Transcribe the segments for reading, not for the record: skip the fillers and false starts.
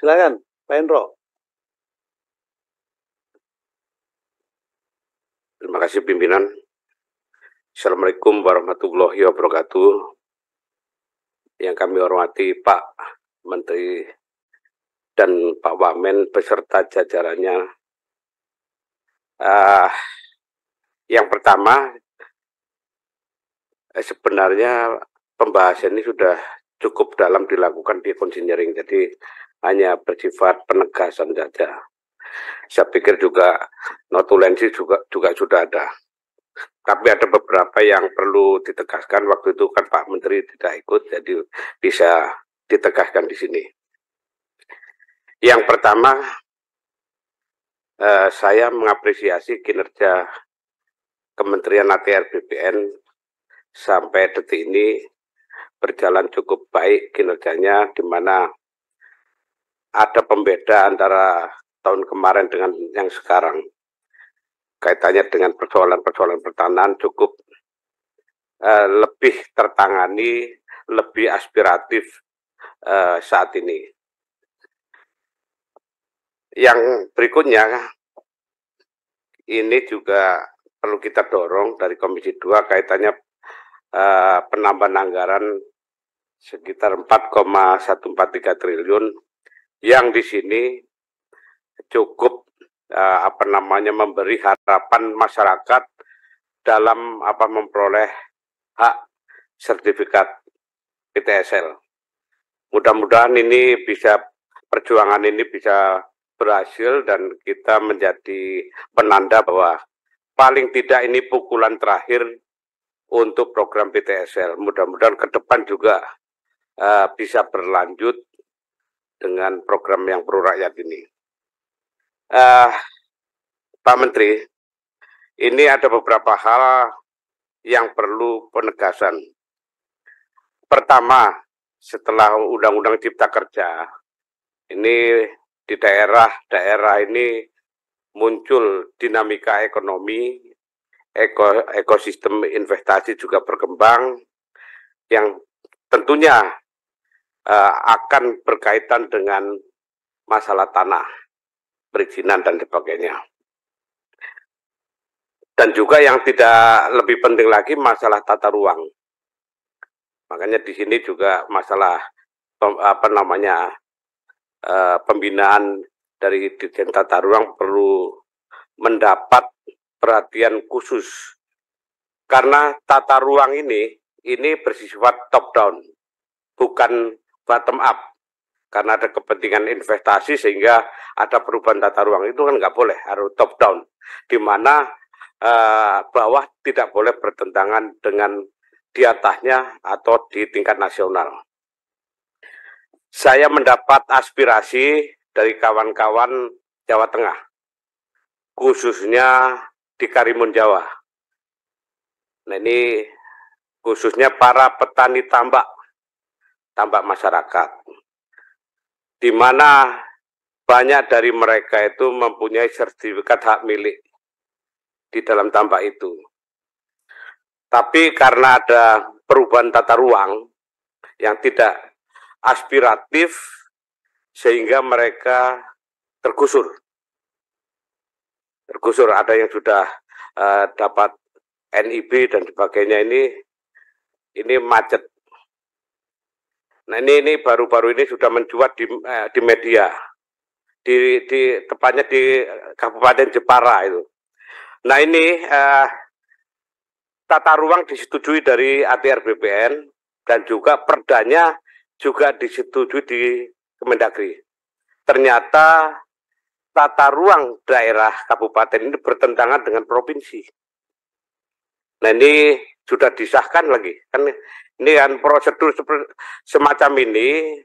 Silakan, Pak Hendro. Terima kasih pimpinan. Assalamualaikum warahmatullahi wabarakatuh. Yang kami hormati Pak Menteri dan Pak Wamen beserta jajarannya. Yang pertama, sebenarnya pembahasan ini sudah cukup dalam dilakukan di konsinyering, jadi hanya bersifat penegasan saja. Saya pikir juga notulensi juga sudah ada. Tapi ada beberapa yang perlu ditegaskan. Waktu itu kan Pak Menteri tidak ikut, jadi bisa ditegaskan di sini. Yang pertama, saya mengapresiasi kinerja Kementerian ATR BPN sampai detik ini berjalan cukup baik kinerjanya, di mana ada pembeda antara tahun kemarin dengan yang sekarang. Kaitannya dengan persoalan-persoalan pertanahan cukup lebih tertangani, lebih aspiratif saat ini. Yang berikutnya, ini juga perlu kita dorong dari Komisi 2 kaitannya penambahan anggaran sekitar 4,143 triliun yang di sini cukup memberi harapan masyarakat dalam memperoleh hak sertifikat PTSL. Mudah-mudahan ini perjuangan ini bisa berhasil dan kita menjadi penanda bahwa paling tidak ini pukulan terakhir untuk program PTSL. Mudah-mudahan ke depan juga bisa berlanjut dengan program yang pro rakyat ini. Pak Menteri, ini ada beberapa hal yang perlu penegasan. Pertama, setelah Undang-Undang Cipta Kerja, ini di daerah-daerah ini muncul dinamika ekonomi, ekosistem investasi juga berkembang, yang tentunya akan berkaitan dengan masalah tanah, perizinan dan sebagainya. Dan juga yang tidak lebih penting lagi masalah tata ruang. Makanya di sini juga masalah pembinaan dari Dirjen Tata Ruang perlu mendapat perhatian khusus. Karena tata ruang ini bersifat top down, bukan bottom up. Karena ada kepentingan investasi sehingga ada perubahan tata ruang, itu kan nggak boleh, harus top down, di mana bawah tidak boleh bertentangan dengan di atasnya atau di tingkat nasional. Saya mendapat aspirasi dari kawan-kawan Jawa Tengah, khususnya di Karimun Jawa. Nah, ini khususnya para petani tambak masyarakat, di mana banyak dari mereka itu mempunyai sertifikat hak milik di dalam tambak itu. Tapi karena ada perubahan tata ruang yang tidak aspiratif, sehingga mereka tergusur. Ada yang sudah dapat NIB dan sebagainya, ini macet. Nah, ini baru-baru ini sudah mencuat di media, tepatnya di Kabupaten Jepara itu. Nah, ini tata ruang disetujui dari ATR BPN dan juga perdanya juga disetujui di Kemendagri. Ternyata tata ruang daerah kabupaten ini bertentangan dengan provinsi. Nah, ini sudah disahkan lagi. Ini kan prosedur semacam ini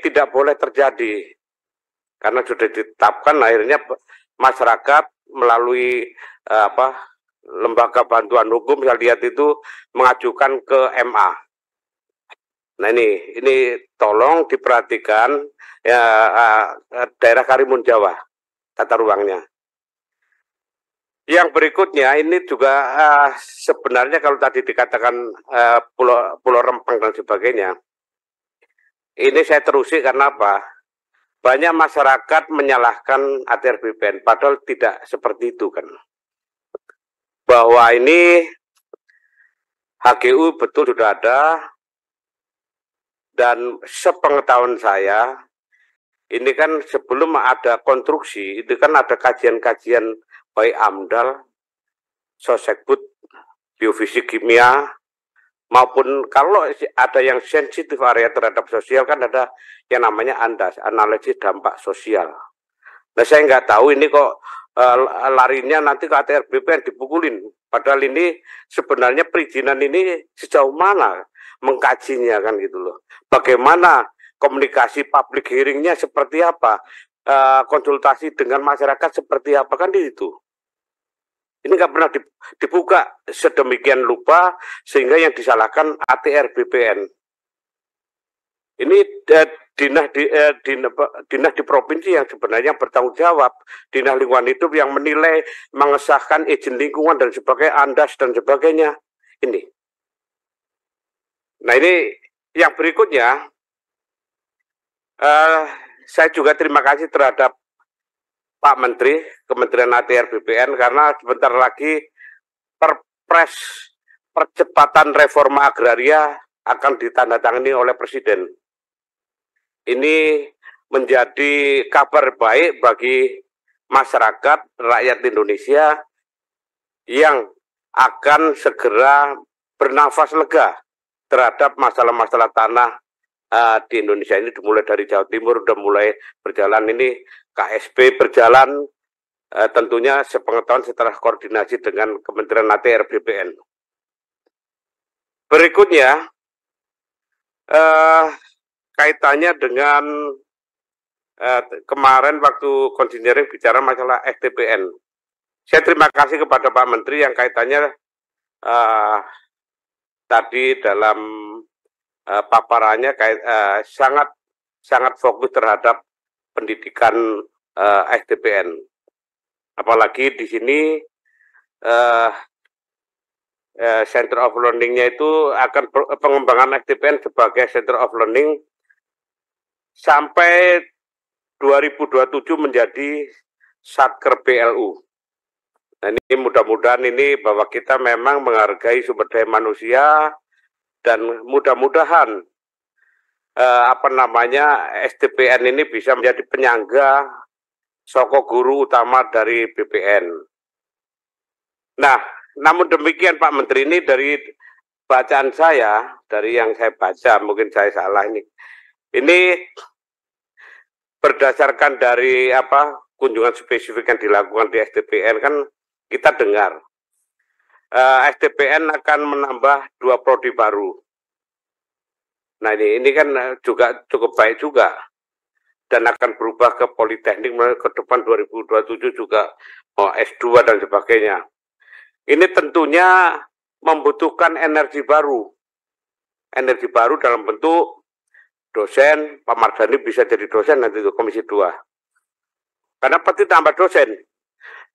tidak boleh terjadi. Karena sudah ditetapkan, akhirnya masyarakat melalui lembaga bantuan hukum, saya lihat itu mengajukan ke MA. Nah, ini tolong diperhatikan ya, daerah Karimun Jawa tata ruangnya. Yang berikutnya ini juga sebenarnya kalau tadi dikatakan Pulau Rempang dan sebagainya, ini saya terusi karena apa? banyak masyarakat menyalahkan ATR BPN, padahal tidak seperti itu kan. Bahwa ini HGU betul sudah ada, dan sepengetahuan saya, ini kan sebelum ada konstruksi, itu kan ada kajian-kajian baik AMDAL, Sosekbud, Biofisik Kimia, maupun kalau ada yang sensitif area terhadap sosial kan ada yang namanya ANDAS, analisis dampak sosial. Nah saya nggak tahu ini kok larinya nanti ke ATR BPN dipukulin. Padahal ini sebenarnya perizinan ini sejauh mana mengkajinya kan gitu loh. Bagaimana komunikasi public hearingnya seperti apa, konsultasi dengan masyarakat seperti apa kan di situ. Ini nggak pernah dibuka sedemikian lupa sehingga yang disalahkan ATR BPN. Ini dinas di provinsi yang sebenarnya bertanggung jawab, dinas lingkungan hidup yang menilai, mengesahkan izin lingkungan dan sebagainya, ANDAS dan sebagainya. Ini. Nah ini yang berikutnya, saya juga terima kasih terhadap Pak Menteri, Kementerian ATR BPN, karena sebentar lagi Perpres Percepatan Reforma Agraria akan ditandatangani oleh Presiden. Ini menjadi kabar baik bagi masyarakat, rakyat Indonesia yang akan segera bernafas lega terhadap masalah-masalah tanah di Indonesia ini. Dimulai dari Jawa Timur, udah mulai berjalan ini, KSP berjalan, tentunya sepengetahuan setelah koordinasi dengan Kementerian ATR BPN. Berikutnya, kaitannya dengan kemarin waktu konsinyering bicara masalah STPN. Saya terima kasih kepada Pak Menteri yang kaitannya tadi dalam paparannya sangat fokus terhadap pendidikan STPN. Apalagi di sini Center of Learning-nya itu akan pengembangan STPN sebagai Center of Learning sampai 2027 menjadi Satker BLU. Nah ini mudah-mudahan ini bahwa kita memang menghargai sumber daya manusia dan mudah-mudahan STPN ini bisa menjadi penyangga soko guru utama dari BPN. Nah, namun demikian Pak Menteri, ini dari bacaan saya, dari yang saya baca, mungkin saya salah ini. Ini berdasarkan dari kunjungan spesifik yang dilakukan di STPN kan kita dengar STPN akan menambah 2 prodi baru. Nah ini kan juga cukup baik juga dan akan berubah ke politeknik ke depan 2027 juga S2 dan sebagainya. Ini tentunya membutuhkan energi baru dalam bentuk dosen. Pak Mardhani bisa jadi dosen nanti itu Komisi 2. Karena pasti tambah dosen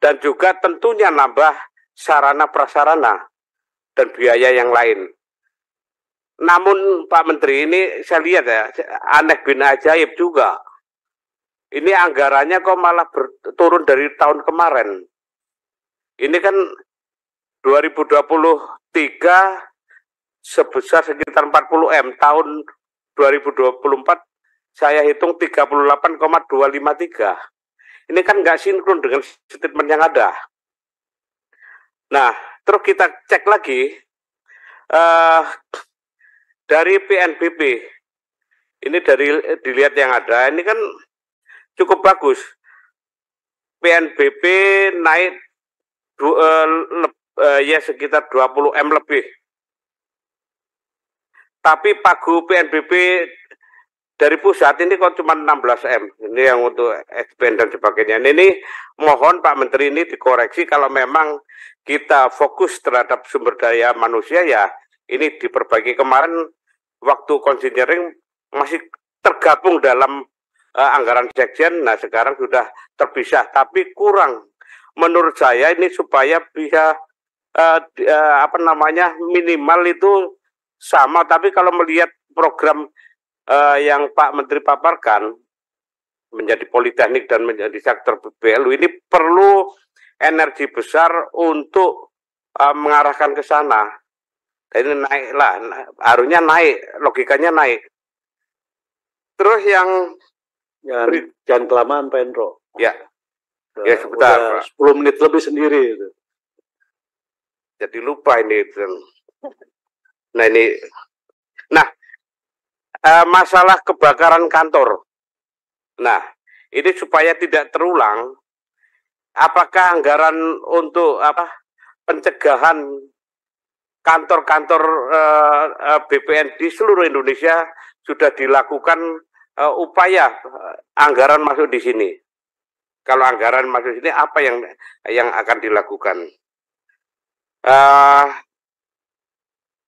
dan juga tentunya nambah sarana prasarana dan biaya yang lain. Namun Pak Menteri, ini saya lihat ya, aneh bin ajaib juga. Ini anggarannya kok malah turun dari tahun kemarin. Ini kan 2023 sebesar sekitar 40 M, tahun 2024 saya hitung 38,253. Ini kan nggak sinkron dengan statement yang ada. Nah, terus kita cek lagi, dari PNBP, ini dilihat yang ada, ini kan cukup bagus. PNBP naik sekitar 20 M lebih. Tapi pagu PNBP dari pusat ini kok cuma 16 M. Ini yang untuk SPN dan sebagainya. Ini mohon Pak Menteri ini dikoreksi kalau memang kita fokus terhadap sumber daya manusia ya ini diperbaiki. Kemarin waktu konsinyering masih tergabung dalam anggaran sekjen, nah sekarang sudah terpisah, tapi kurang. Menurut saya ini supaya bisa minimal itu sama, tapi kalau melihat program yang Pak Menteri paparkan, menjadi politeknik dan menjadi sektor PBLU ini perlu energi besar untuk mengarahkan ke sana. Ini naik lah, harusnya naik, logikanya naik. Terus yang jangan kelamaan Pak Hendro. Ya, ya sebentar. 10 menit lebih sendiri. Itu. Jadi lupa ini. Nah ini, masalah kebakaran kantor. Nah, ini supaya tidak terulang. Apakah anggaran untuk pencegahan kantor-kantor BPN di seluruh Indonesia sudah dilakukan upaya anggaran masuk di sini? Kalau anggaran masuk di sini, apa yang akan dilakukan?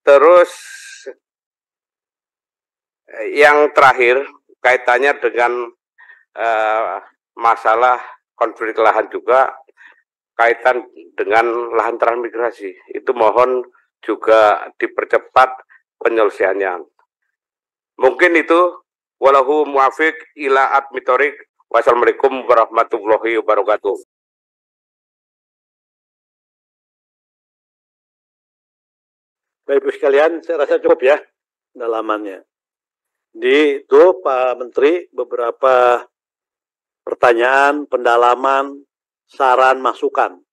Terus yang terakhir kaitannya dengan masalah konflik lahan juga, kaitan dengan lahan transmigrasi. Itu mohon juga dipercepat penyelesaiannya. Mungkin itu, walahu muafiq ila admitorik. Wassalamualaikum warahmatullahi wabarakatuh. Baik Ibu sekalian, saya rasa cukup ya dalamannya. Di itu Pak Menteri beberapa pertanyaan, pendalaman, saran, masukan.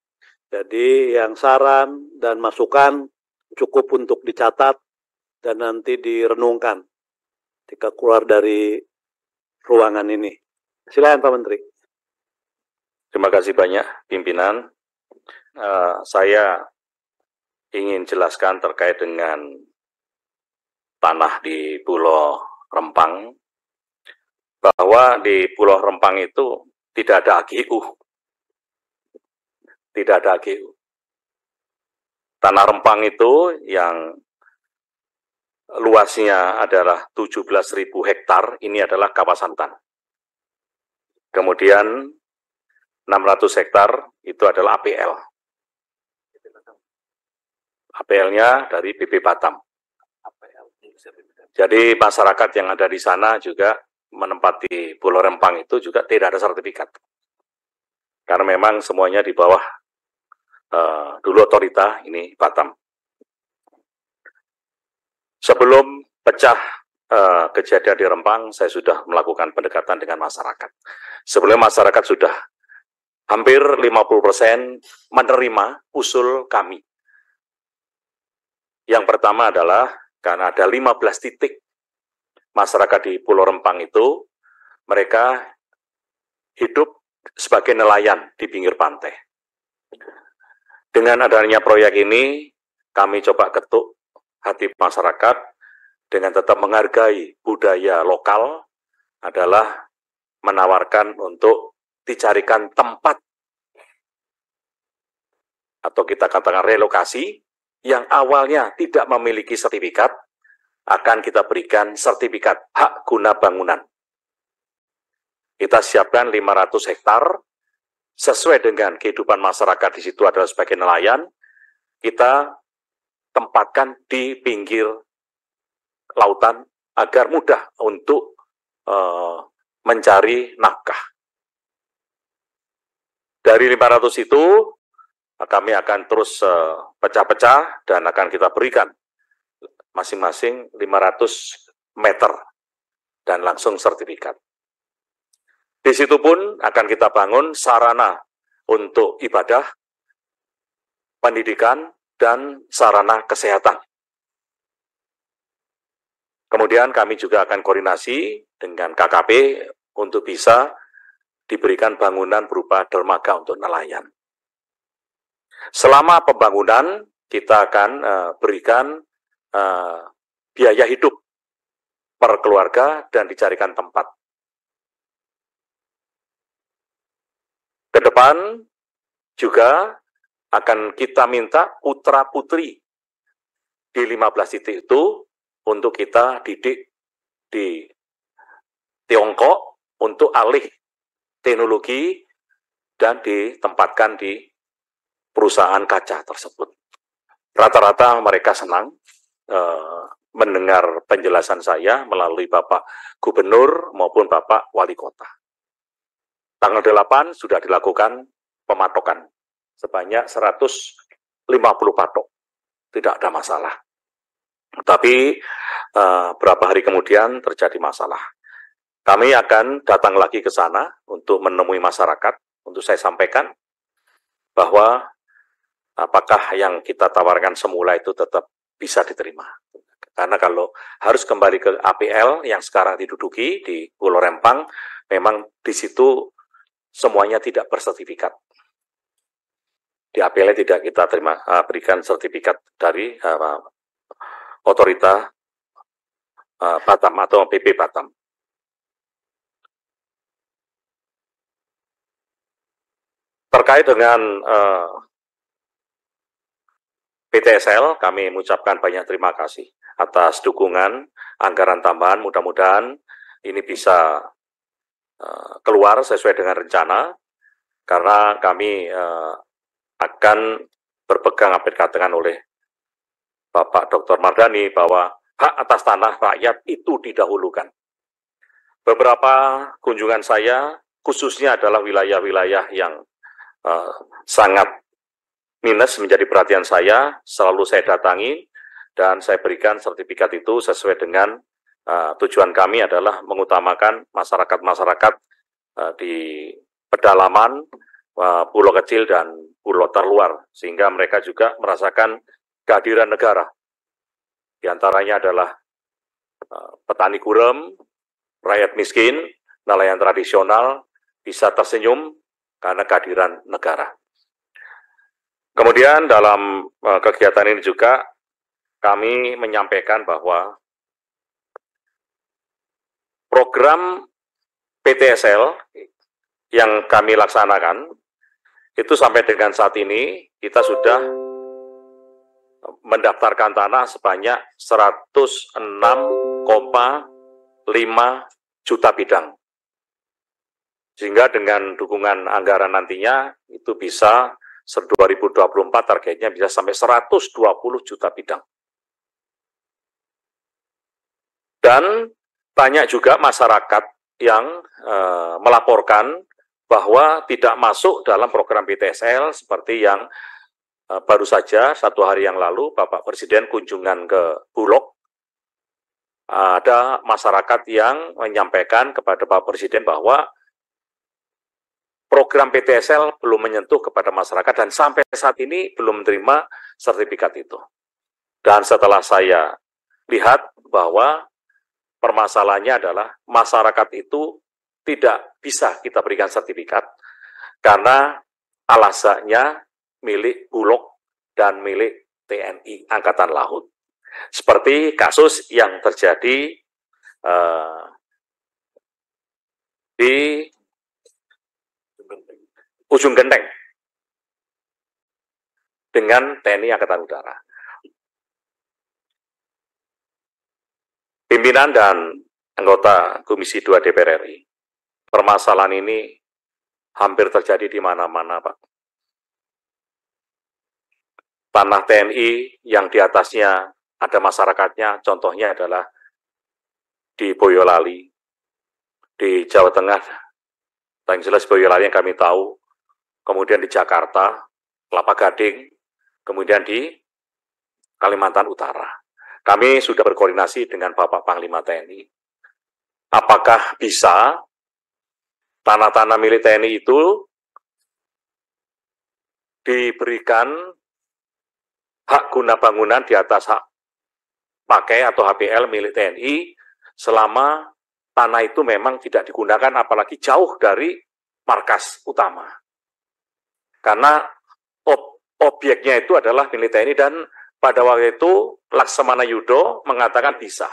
Jadi yang saran dan masukan cukup untuk dicatat dan nanti direnungkan ketika keluar dari ruangan ini. Silakan Pak Menteri. Terima kasih banyak pimpinan. Saya ingin jelaskan terkait dengan tanah di Pulau Rempang, bahwa di Pulau Rempang itu tidak ada AGU. Tidak ada AGU. Tanah Rempang itu yang luasnya adalah 17.000 hektar, ini adalah kawasan hutan. Kemudian 600 hektar itu adalah APL. APL-nya dari BP Batam. Jadi masyarakat yang ada di sana juga menempati Pulau Rempang itu juga tidak ada sertifikat. Karena memang semuanya di bawah dulu otorita ini Batam. Sebelum pecah kejadian di Rempang, saya sudah melakukan pendekatan dengan masyarakat. Sebelumnya masyarakat sudah hampir 50% menerima usul kami. Yang pertama adalah karena ada 15 titik masyarakat di Pulau Rempang itu, mereka hidup sebagai nelayan di pinggir pantai. Dengan adanya proyek ini, kami coba ketuk hati masyarakat dengan tetap menghargai budaya lokal adalah menawarkan untuk dicarikan tempat atau kita katakan relokasi yang awalnya tidak memiliki sertifikat, akan kita berikan sertifikat hak guna bangunan. Kita siapkan 500 hektar, sesuai dengan kehidupan masyarakat di situ adalah sebagai nelayan, kita tempatkan di pinggir lautan agar mudah untuk mencari nafkah. Dari 500 itu, kami akan terus pecah-pecah dan akan kita berikan masing-masing 500 meter dan langsung sertifikat. Di situ pun akan kita bangun sarana untuk ibadah, pendidikan, dan sarana kesehatan. Kemudian kami juga akan koordinasi dengan KKP untuk bisa diberikan bangunan berupa dermaga untuk nelayan. Selama pembangunan, kita akan berikan biaya hidup per keluarga dan dicarikan tempat. Ke depan juga akan kita minta putra-putri di 15 titik itu untuk kita didik di Tiongkok untuk alih teknologi dan ditempatkan di perusahaan kaca tersebut. Rata-rata mereka senang mendengar penjelasan saya melalui Bapak Gubernur maupun Bapak Wali Kota. Tanggal 8 sudah dilakukan pematokan sebanyak 150 patok. Tidak ada masalah. Tapi berapa hari kemudian terjadi masalah. Kami akan datang lagi ke sana untuk menemui masyarakat, untuk saya sampaikan bahwa apakah yang kita tawarkan semula itu tetap bisa diterima. Karena kalau harus kembali ke APL yang sekarang diduduki di Pulau Rempang, memang di situ semuanya tidak bersertifikat. Di APL tidak kita berikan sertifikat dari otorita Batam atau PP Batam. Terkait dengan PTSL, kami mengucapkan banyak terima kasih atas dukungan anggaran tambahan. Mudah-mudahan ini bisa keluar sesuai dengan rencana, karena kami akan berpegang apa yang dikatakan oleh Bapak Dr. Mardhani bahwa hak atas tanah rakyat itu didahulukan. Beberapa kunjungan saya khususnya adalah wilayah-wilayah yang sangat minus menjadi perhatian saya, selalu saya datangi dan saya berikan sertifikat itu sesuai dengan tujuan kami adalah mengutamakan masyarakat-masyarakat di pedalaman, pulau kecil dan pulau terluar, sehingga mereka juga merasakan kehadiran negara. Di antaranya adalah petani gurem, rakyat miskin, nelayan tradisional bisa tersenyum karena kehadiran negara. Kemudian dalam kegiatan ini juga kami menyampaikan bahwa program PTSL yang kami laksanakan itu sampai dengan saat ini kita sudah mendaftarkan tanah sebanyak 106,5 juta bidang. Sehingga dengan dukungan anggaran nantinya itu bisa 2024 targetnya bisa sampai 120 juta bidang. Dan banyak juga masyarakat yang melaporkan bahwa tidak masuk dalam program PTSL seperti yang baru saja 1 hari yang lalu Bapak Presiden kunjungan ke Bulog. Ada masyarakat yang menyampaikan kepada Bapak Presiden bahwa program PTSL belum menyentuh kepada masyarakat dan sampai saat ini belum menerima sertifikat itu. Dan setelah saya lihat bahwa permasalahannya adalah masyarakat itu tidak bisa kita berikan sertifikat karena alasannya milik Bulog dan milik TNI Angkatan Laut. Seperti kasus yang terjadi di Ujung Genteng dengan TNI Angkatan Udara. Pimpinan dan anggota Komisi 2 DPR RI, permasalahan ini hampir terjadi di mana-mana, Pak. Tanah TNI yang di atasnya ada masyarakatnya, contohnya adalah di Boyolali, di Jawa Tengah, yang jelas Boyolali yang kami tahu, kemudian di Jakarta, Kelapa Gading, kemudian di Kalimantan Utara. Kami sudah berkoordinasi dengan Bapak Panglima TNI. Apakah bisa tanah-tanah milik TNI itu diberikan hak guna bangunan di atas hak pakai atau HPL milik TNI selama tanah itu memang tidak digunakan, apalagi jauh dari markas utama. Karena objeknya itu adalah milik TNI dan pada waktu itu Laksamana Yudo mengatakan bisa.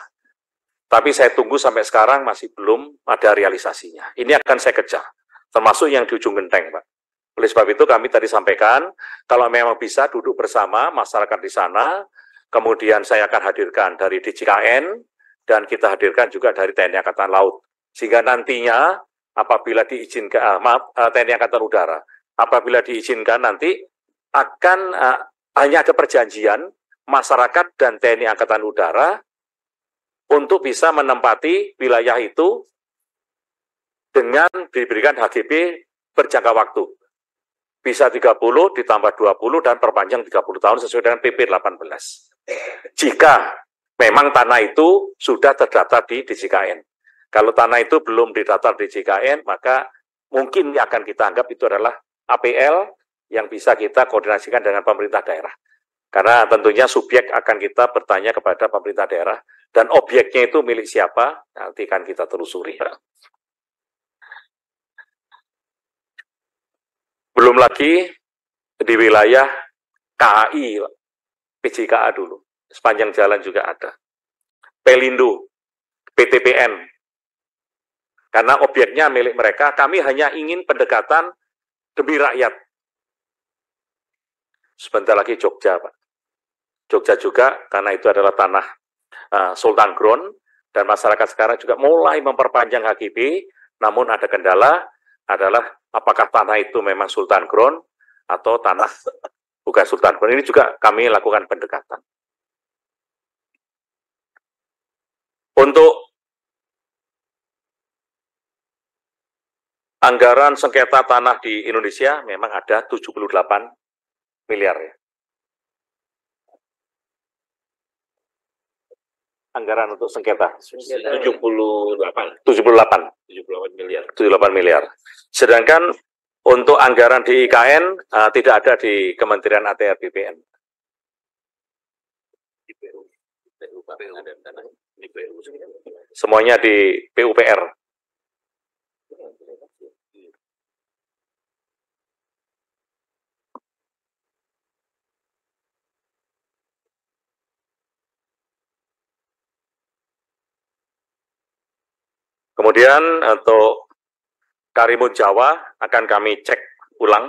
Tapi saya tunggu sampai sekarang masih belum ada realisasinya. Ini akan saya kejar, termasuk yang di Ujung Genteng, Pak. Oleh sebab itu kami tadi sampaikan, kalau memang bisa duduk bersama masyarakat di sana, kemudian saya akan hadirkan dari DJKN, dan kita hadirkan juga dari TNI Angkatan Laut. Sehingga nantinya apabila diizinkan, TNI Angkatan Udara, apabila diizinkan nanti akan hanya ada perjanjian masyarakat dan TNI Angkatan Udara untuk bisa menempati wilayah itu dengan diberikan HGB berjangka waktu. Bisa 30 ditambah 20 dan perpanjang 30 tahun sesuai dengan PP 18. Jika memang tanah itu sudah terdaftar di DJKN. Kalau tanah itu belum didaftar di DJKN, maka mungkin akan kita anggap itu adalah APL yang bisa kita koordinasikan dengan pemerintah daerah. Karena tentunya subjek akan kita bertanya kepada pemerintah daerah, dan objeknya itu milik siapa, nanti akan kita telusuri. Belum lagi di wilayah KAI, PJKA dulu, sepanjang jalan juga ada. Pelindo, PTPN, karena objeknya milik mereka, kami hanya ingin pendekatan demi rakyat. Sebentar lagi Jogja, Pak. Jogja juga, karena itu adalah tanah Sultan Ground, dan masyarakat sekarang juga mulai memperpanjang HGB, namun ada kendala, adalah apakah tanah itu memang Sultan Ground atau tanah bukan Sultan Ground. Ini juga kami lakukan pendekatan. Untuk anggaran sengketa tanah di Indonesia memang ada 78 miliar ya. Anggaran untuk sengketa 78 miliar. Sedangkan untuk anggaran di IKN tidak ada di Kementerian ATR BPN. Semuanya di PUPR. Kemudian untuk Karimun Jawa akan kami cek ulang.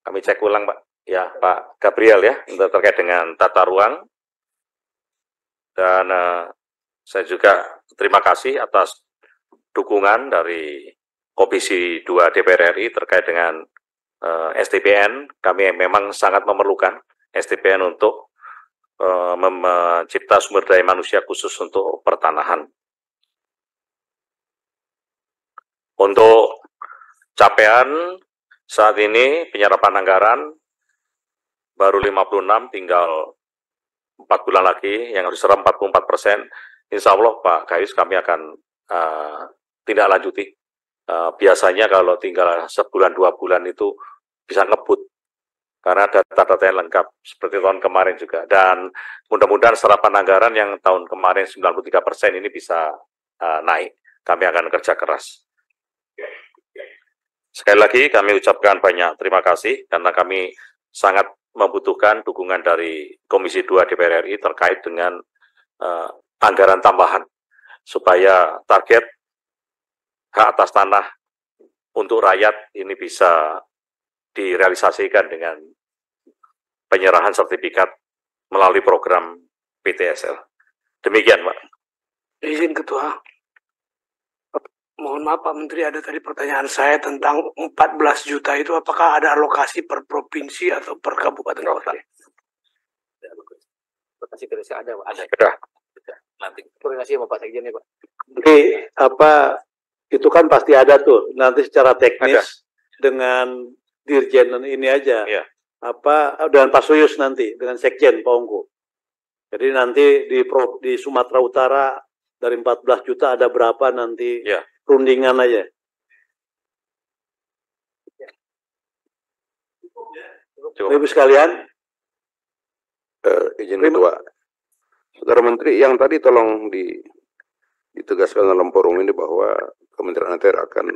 Kami cek ulang, Pak. Ya, Pak Gabriel ya, untuk terkait dengan tata ruang. Dan saya juga terima kasih atas dukungan dari Komisi 2 DPR RI terkait dengan SDPN. Kami memang sangat memerlukan SDPN untuk mencipta sumber daya manusia khusus untuk pertanahan. Untuk capaian saat ini penyerapan anggaran baru 56, tinggal 4 bulan lagi yang harus diserap 44%. Insya Allah Pak Gayus kami akan tindak lanjuti. Biasanya kalau tinggal sebulan 2 bulan itu bisa ngebut karena data-data yang lengkap seperti tahun kemarin juga. Dan mudah-mudahan serapan anggaran yang tahun kemarin 93% ini bisa naik. Kami akan kerja keras. Sekali lagi kami ucapkan banyak terima kasih karena kami sangat membutuhkan dukungan dari Komisi 2 DPR RI terkait dengan anggaran tambahan supaya target hak atas tanah untuk rakyat ini bisa direalisasikan dengan penyerahan sertifikat melalui program PTSL. Demikian, Pak. Izin Ketua. Mohon maaf Pak Menteri, ada tadi pertanyaan saya tentang 14 juta itu apakah ada alokasi per provinsi atau per kabupaten kota? Alokasi tidak ada, Pak. Ada. Sudah. Nanti koordinasi sama Pak Sekjen ya, Pak. Jadi itu kan pasti ada tuh nanti secara teknis dengan Dirjen ini aja. Ya. Dengan Pak Suyus nanti dengan Sekjen Pak Ongko. Jadi nanti di Sumatera Utara dari 14 juta ada berapa nanti? Ya. Rundingan aja. Ibu sekalian, izin Ketua, Saudara Menteri, yang tadi tolong ditegaskan dalam forum ini bahwa Kementerian ATR akan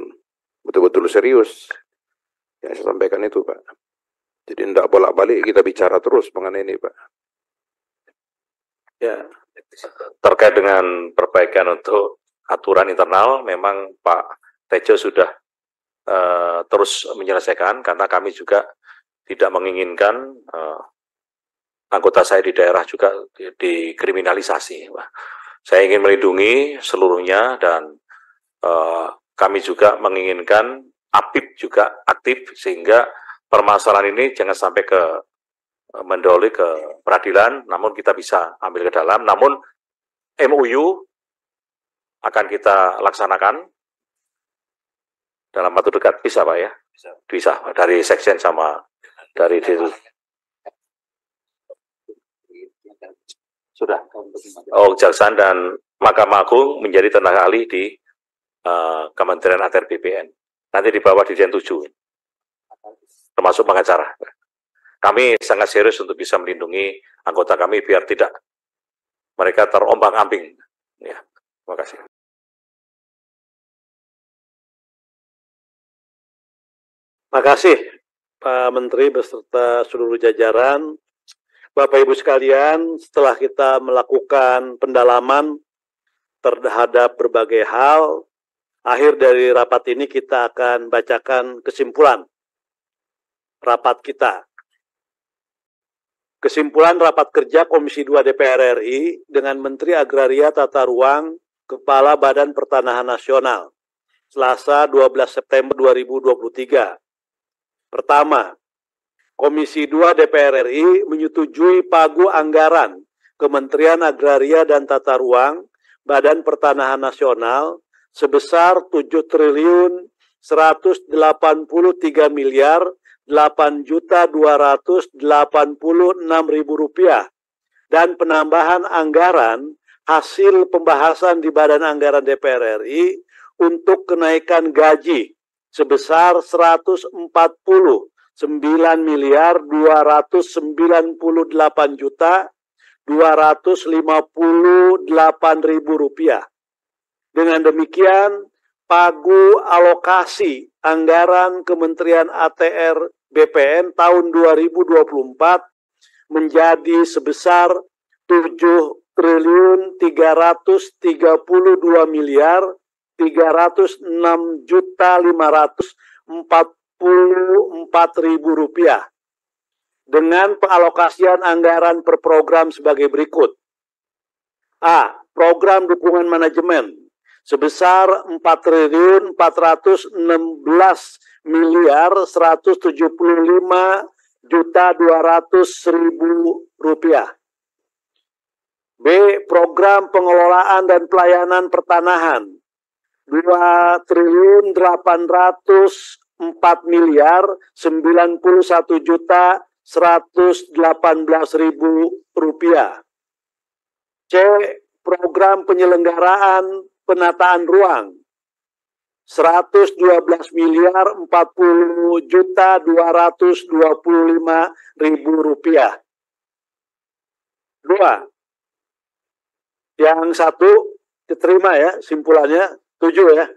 betul-betul serius. Yang saya sampaikan itu, Pak. Jadi tidak bolak-balik kita bicara terus mengenai ini, Pak. Ya, terkait dengan perbaikan untuk aturan internal, memang Pak Tejo sudah terus menyelesaikan, karena kami juga tidak menginginkan anggota saya di daerah juga dikriminalisasi. Saya ingin melindungi seluruhnya, dan kami juga menginginkan APIP juga aktif, sehingga permasalahan ini jangan sampai mendahului ke peradilan, namun kita bisa ambil ke dalam. Namun MOU akan kita laksanakan Dalam waktu dekat bisa Pak ya? Bisa. Dari Sekjen sama dari itu. Sudah. Oh, Kejaksaan dan Mahkamah Agung menjadi tenaga ahli di Kementerian ATR BPN. Nanti di bawah Dirjen 7. Termasuk pengacara. Kami sangat serius untuk bisa melindungi anggota kami biar tidak mereka terombang-ambing. Ya, terima kasih. Terima kasih Pak Menteri beserta seluruh jajaran. Bapak Ibu sekalian, setelah kita melakukan pendalaman terhadap berbagai hal, akhir dari rapat ini kita akan bacakan kesimpulan rapat kita. Kesimpulan rapat kerja Komisi 2 DPR RI dengan Menteri Agraria Tata Ruang, Kepala Badan Pertanahan Nasional, Selasa 12 September 2023. Pertama, Komisi 2 DPR RI menyetujui pagu anggaran Kementerian Agraria dan Tata Ruang, Badan Pertanahan Nasional sebesar 7.183 miliar 8.286.000 rupiah dan penambahan anggaran hasil pembahasan di Badan Anggaran DPR RI untuk kenaikan gaji sebesar 149 miliar 298 juta 258.000 rupiah. Dengan demikian, pagu alokasi anggaran Kementerian ATR BPN tahun 2024 menjadi sebesar 7.332 miliar 306.544.000 rupiah dengan pengalokasian anggaran per program sebagai berikut. A. Program dukungan manajemen sebesar 4.416 miliar 175.200.000 rupiah. B. Program pengelolaan dan pelayanan pertanahan 2.804 miliar 91.118.000 rupiah. C. Program penyelenggaraan penataan ruang 112 miliar 40.225.000 rupiah. 2. Yang satu diterima ya, simpulannya 7 ya.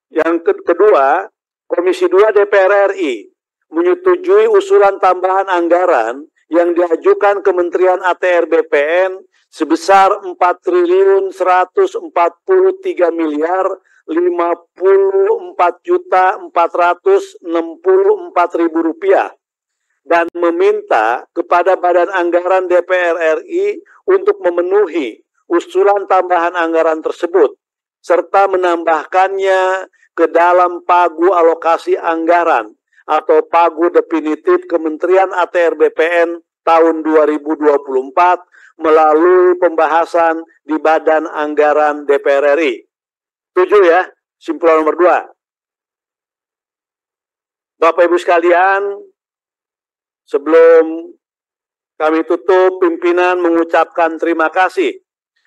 Yang kedua, Komisi 2 DPR RI menyetujui usulan tambahan anggaran yang diajukan Kementerian ATR BPN sebesar 4.143 miliar 54.464.000 rupiah dan meminta kepada Badan Anggaran DPR RI untuk memenuhi usulan tambahan anggaran tersebut serta menambahkannya ke dalam pagu alokasi anggaran atau pagu definitif Kementerian ATR BPN tahun 2024 melalui pembahasan di Badan Anggaran DPR RI. 7 ya, simpulan nomor 2. Bapak Ibu sekalian, sebelum kami tutup, pimpinan mengucapkan terima kasih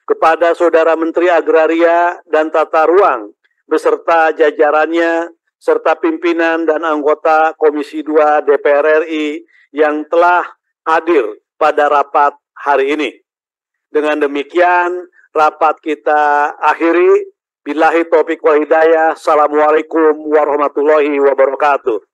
kepada Saudara Menteri Agraria dan Tata Ruang beserta jajarannya serta pimpinan dan anggota Komisi 2 DPR RI yang telah hadir pada rapat hari ini. Dengan demikian, rapat kita akhiri. Billahi taufiq wal hidayah. Assalamualaikum warahmatullahi wabarakatuh.